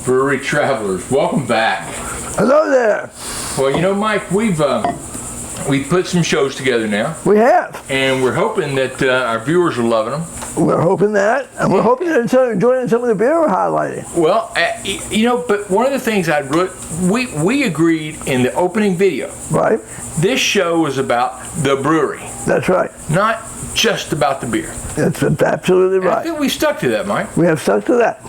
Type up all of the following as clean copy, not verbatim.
Brewery travelers, welcome back. Hello there. Well, you know, Mike, we've put some shows together now. We have. And we're hoping that our viewers are loving them. We're hoping that, and we're hoping that they're enjoying some of the beer we're highlighting. Well, you know, but one of the things we agreed in the opening video. Right. This show was about the brewery. That's right. Not just about the beer. That's absolutely right. I think we stuck to that, Mike. We have stuck to that.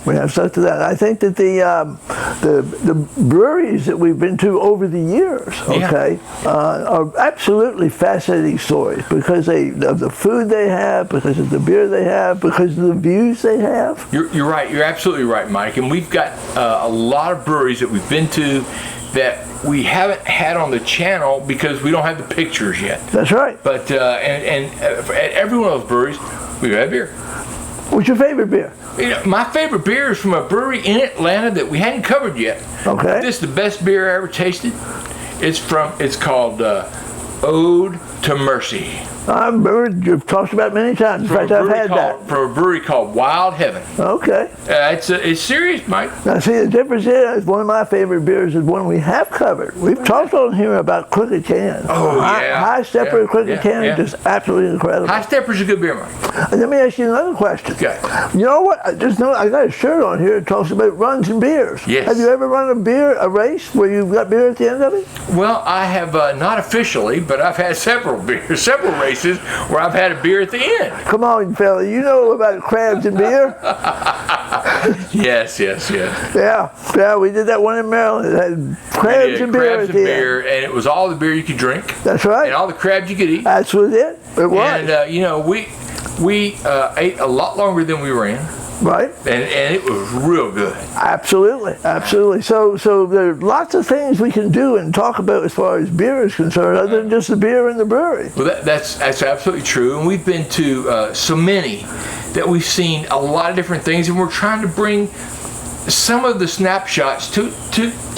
I think that the breweries that we've been to over the years, okay, are absolutely fascinating stories because of the food they have, because of the beer they have, because of the views they have. You're right. You're absolutely right, Mike. And we've got a lot of breweries that we've been to that we haven't had on the channel because we don't have the pictures yet. That's right. But at every one of those breweries, we've had beer. What's your favorite beer? You know, my favorite beer is from a brewery in Atlanta that we hadn't covered yet. Okay. This is the best beer I ever tasted. It's called Ode to Mercy. You've talked about it many times. In fact, I've had that. From a brewery called Wild Heaven. Okay. It's serious, Mike. Now, see, the difference is one of my favorite beers is one we have covered. We've talked on here about Crooked Can. Oh, yeah. High Stepper Crooked Can is just absolutely incredible. High Stepper's a good beer, Mike. Let me ask you another question. Okay. You know what? I got a shirt on here that talks about runs and beers. Yes. Have you ever run a race where you've got beer at the end of it? Well, I have not officially, but I've had several races where I've had a beer at the end. Come on, fella. You know about crabs and beer? Yes. Yeah, we did that one in Maryland. It had crabs and beer at the end. And it was all the beer you could drink. That's right. And all the crabs you could eat. That's what it was. And, you know, we ate a lot longer than we ran. Right. And it was real good. Absolutely. So there are lots of things we can do and talk about as far as beer is concerned, other than just the beer in the brewery. Well, that's absolutely true. And we've been to so many that we've seen a lot of different things, and we're trying to bring some of the snapshots to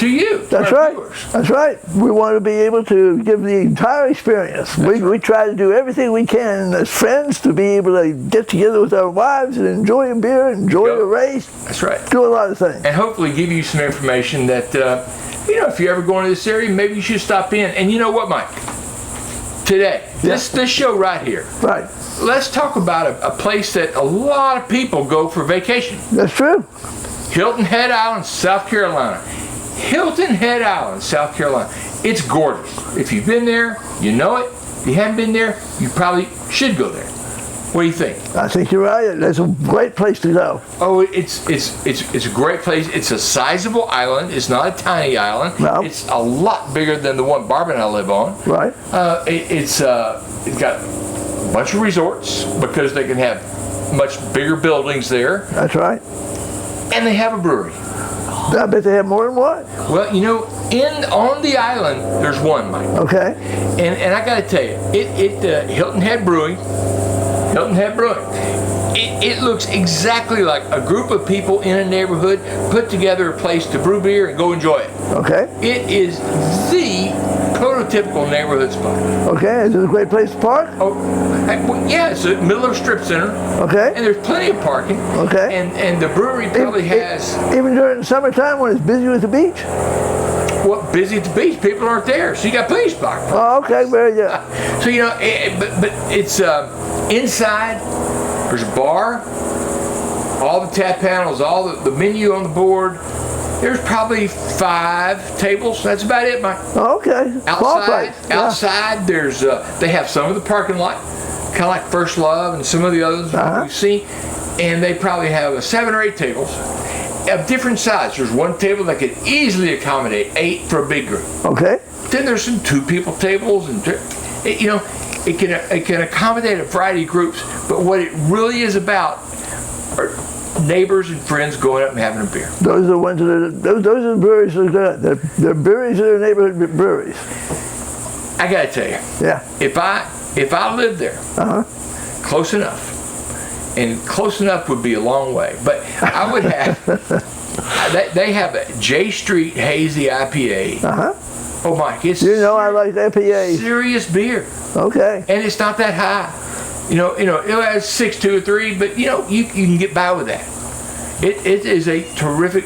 you. That's right. Viewers. That's right. We want to be able to give the entire experience. We try to do everything we can as friends to be able to get together with our wives and enjoy a beer, enjoy a race. That's right. Do a lot of things. And hopefully give you some information that, you know, if you're ever going to this area, maybe you should stop in. And you know what, Mike? Today, this show right here. Right. Let's talk about a place that a lot of people go for vacation. That's true. Hilton Head Island, South Carolina. Hilton Head Island, South Carolina. It's gorgeous. If you've been there, you know it. If you haven't been there, you probably should go there. What do you think? I think you're right. That's a great place to go. Oh, it's a great place. It's a sizable island. It's not a tiny island. No. It's a lot bigger than the one Barb and I live on. Right. It's got a bunch of resorts because they can have much bigger buildings there. That's right. And they have a brewery. I bet they have more than one. Well, you know, on the island, there's one, Mike. Okay. And I got to tell you, Hilton Head Brewing. It looks exactly like a group of people in a neighborhood put together a place to brew beer and go enjoy it. Okay. It is the prototypical neighborhood spot. Okay. Is it a great place to park? Oh, yeah, it's in the middle of a strip center. Okay. And there's plenty of parking. Okay. And the brewery probably has... Even during the summertime when it's busy with the beach? Well, busy at the beach, people aren't there, so you got plenty of parking. Oh, okay, very good. So, you know, but it's inside, there's a bar, all the tap panels, all the menu on the board. There's probably 5 tables. That's about it, Mike. Okay. Outside, there's they have some of the parking lot, kind of like First Love and some of the others we've seen, and they probably have 7 or 8 tables of different size. There's one table that could easily accommodate 8 for a big group. Okay. Then there's some 2-people tables, and you know, it can accommodate a variety of groups. But what it really is about are neighbors and friends going up and having a beer. Those are the ones that are, those are the breweries that are good. They're breweries that are neighborhood breweries. I gotta tell you. Yeah. If I lived there, close enough, and close enough would be a long way, but I would have. They have a J Street Hazy IPA. Oh, Mike, it's I like IPA. Serious beer. Okay. And it's not that high. You know, it has 6.2 or 3, but you know, you can get by with that. It is a terrific.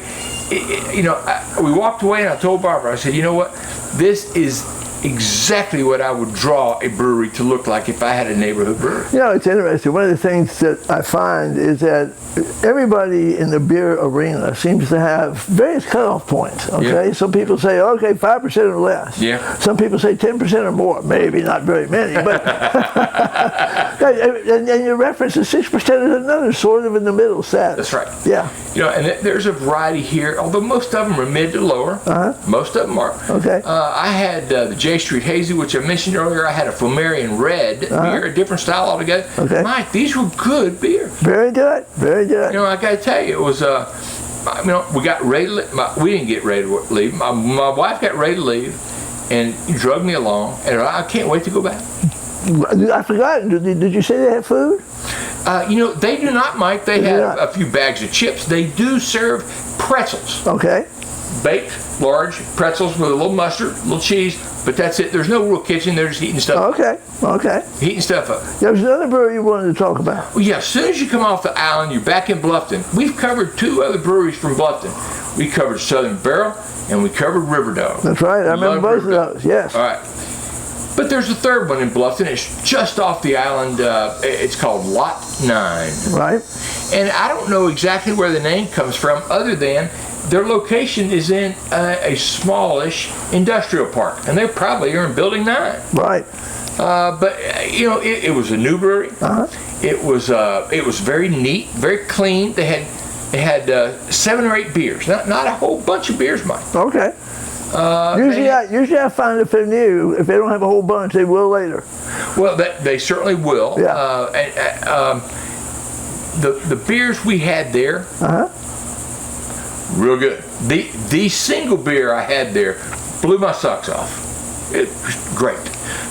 we walked away and I told Barbara, I said, you know what, this is exactly what I would draw a brewery to look like if I had a neighborhood brewery. It's interesting. One of the things that I find is that everybody in the beer arena seems to have various cutoff points. Okay, Yeah. Some people say, okay, 5% or less. Yeah. Some people say 10% or more. Maybe not very many, but and your reference to 6% is another sort of in the middle status. That's right. Yeah. And there's a variety here, although most of them are mid to lower. Most of them are. Okay. I had the J Street Hazy, which I mentioned earlier. I had a Flammarion Red beer, a different style altogether. Okay. Mike, these were good beers. Very good. Very good. I got to tell you, it was, we got ready to leave. We didn't get ready to leave. My wife got ready to leave and drugged me along, and I can't wait to go back. I forgot. Did you say they had food? They do not, Mike. They have a few bags of chips. They do serve pretzels. Okay. Baked, large pretzels with a little mustard, a little cheese, but that's it. There's no real kitchen. They're just heating stuff up. Okay. Heating stuff up. There was another brewery you wanted to talk about. Well, yeah, as soon as you come off the island, you're back in Bluffton. We've covered 2 other breweries from Bluffton. We covered Southern Barrel, and we covered River Dog. That's right. I remember both of those, yes. All right. But there's a third one in Bluffton. It's just off the island. It's called Lot 9. Right. And I don't know exactly where the name comes from, other than their location is in a smallish industrial park, and they probably are in Building 9. Right. But it was a new brewery. It was very neat, very clean. They had 7 or 8 beers, not a whole bunch of beers, Mike. Okay. Usually I find if they're new, if they don't have a whole bunch, they will later. Well, they certainly will. Yeah. The beers we had there, real good. The single beer I had there blew my socks off. It was great.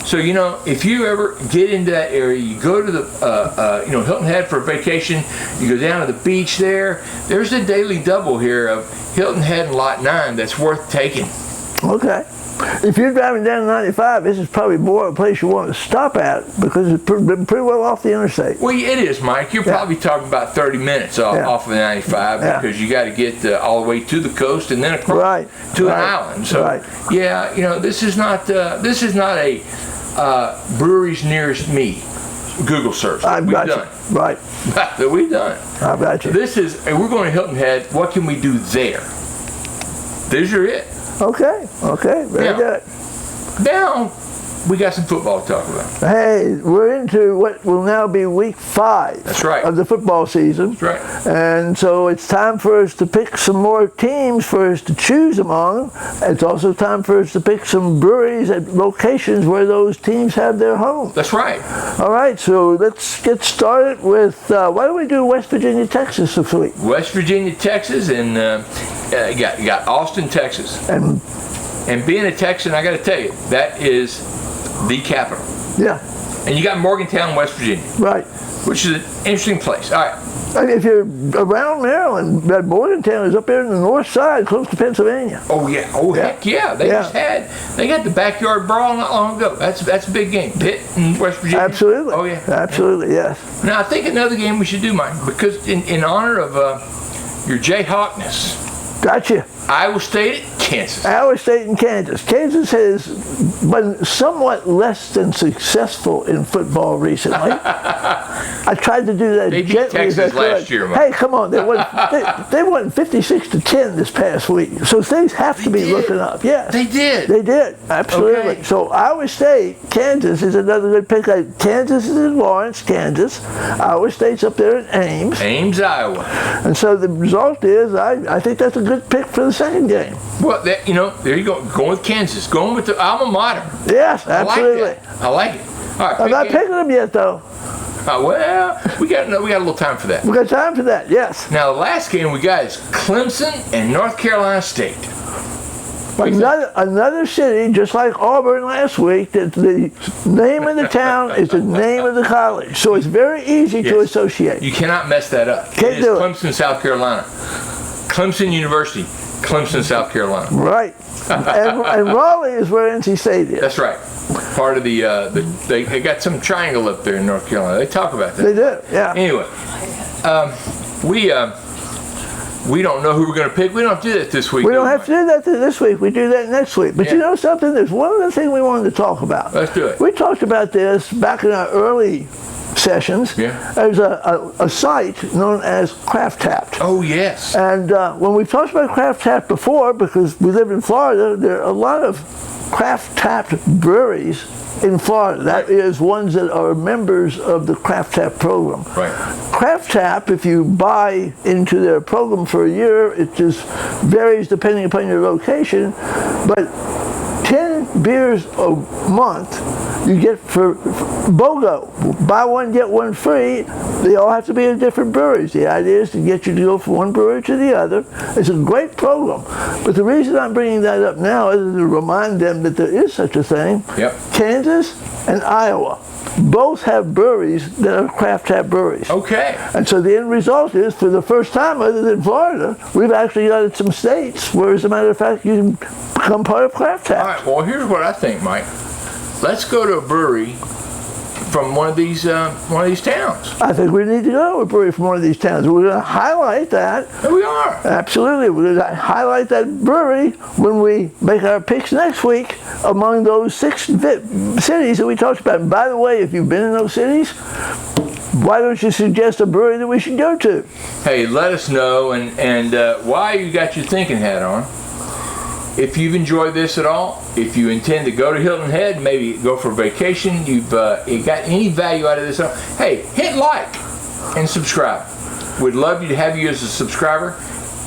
So if you ever get into that area, you go to the Hilton Head for a vacation. You go down to the beach there. There's a daily double here of Hilton Head and Lot 9 that's worth taking. Okay. If you're driving down 95, this is probably more a place you want to stop at because it's been pretty well off the interstate. Well, it is, Mike. You're probably talking about 30 minutes off of 95 because you got to get all the way to the coast and then across to an island. So, this is not a breweries nearest me Google search. I've got you. Right. That we've done. I've got you. We're going to Hilton Head. What can we do there? These are it. Okay. Very good. Now, we got some football to talk about. Hey, we're into what will now be week 5 That's right. of the football season. That's right. And so it's time for us to pick some more teams for us to choose among. It's also time for us to pick some breweries at locations where those teams have their homes. That's right. All right, so let's get started with, why don't we do West Virginia, Texas this week? West Virginia, Texas, and you got Austin, Texas. And being a Texan, I got to tell you, that is the capital. Yeah. And you got Morgantown, West Virginia. Right. Which is an interesting place. All right. I mean, if you're around Maryland, that Morgantown is up there in the north side, close to Pennsylvania. Oh yeah. Heck yeah. They got the backyard brawl not long ago. That's a big game. Pitt and West Virginia. Absolutely. Oh yeah. Absolutely, yes. Now I think another game we should do, Mike, because in honor of your Jayhawkness. Gotcha. Iowa State, Kansas. Iowa State and Kansas. Kansas has been somewhat less than successful in football recently. I tried to do that they beat gently Texas as I could. last year, Mike. Hey, come on. They won 56-10 this past week. So things have to be looking up. Yes. They did. They did. Absolutely. Okay. So Iowa State, Kansas is another good pick. Kansas is in Lawrence, Kansas. Iowa State's up there in Ames. Ames, Iowa. And so the result is I think that's a good pick for the second game. Well, there you go. Going with Kansas. Going with the alma mater. Yes, absolutely. I like it. All right. I'm not picking them yet, though. Well, we got a little time for that. We got time for that, yes. Now, the last game we got is Clemson and North Carolina State. Another city, just like Auburn last week, that the name of the town is the name of the college. So it's very easy to associate. You cannot mess that up. Can't do it. Clemson, South Carolina. Clemson University, Clemson, South Carolina. Right. and Raleigh is where NC State is. That's right. Part of they got some triangle up there in North Carolina. They talk about that. They do, yeah. Anyway, we don't know who we're going to pick. We don't have to do that this week. We don't have to do that this week. We do that next week. But you know something? There's one other thing we wanted to talk about. Let's do it. We talked about this back in our early sessions. Yeah. There's a site known as Craft Tapped. Oh, yes. And when we've talked about Craft Tapped before, because we live in Florida, there are a lot of Craft Tapped breweries in Florida. That is ones that are members of the Craft Tap program. Right. Craft Tap, if you buy into their program for a year, it just varies depending upon your location, but 10 beers a month you get for BOGO. Buy one, get one free. They all have to be in different breweries. The idea is to get you to go from one brewery to the other. It's a great program. But the reason I'm bringing that up now is to remind them that there is such a thing. Yep. Kansas and Iowa both have breweries that are Craft Tap breweries. Okay. And so the end result is, for the first time other than Florida, we've actually got some states where, as a matter of fact, you can become part of Craft Tap. All right. Well, here's what I think, Mike. Let's go to a brewery from one of these towns. I think we need to go to a brewery from one of these towns. We're going to highlight that. There we are. Absolutely. We're going to highlight that brewery when we make our picks next week among those 6 cities that we talked about. And by the way, if you've been in those cities, why don't you suggest a brewery that we should go to? Hey, let us know, and why you got your thinking hat on. If you've enjoyed this at all, if you intend to go to Hilton Head, maybe go for a vacation, you got any value out of this, hey, hit like and subscribe. We'd love to have you as a subscriber.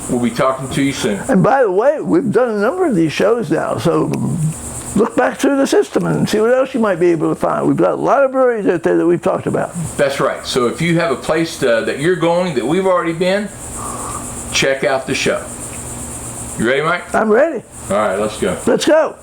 We'll be talking to you soon. And by the way, we've done a number of these shows now, so look back through the system and see what else you might be able to find. We've got a lot of breweries out there that we've talked about. That's right. So if you have a place that you're going that we've already been, check out the show. You ready, Mike? I'm ready. All right, let's go. Let's go.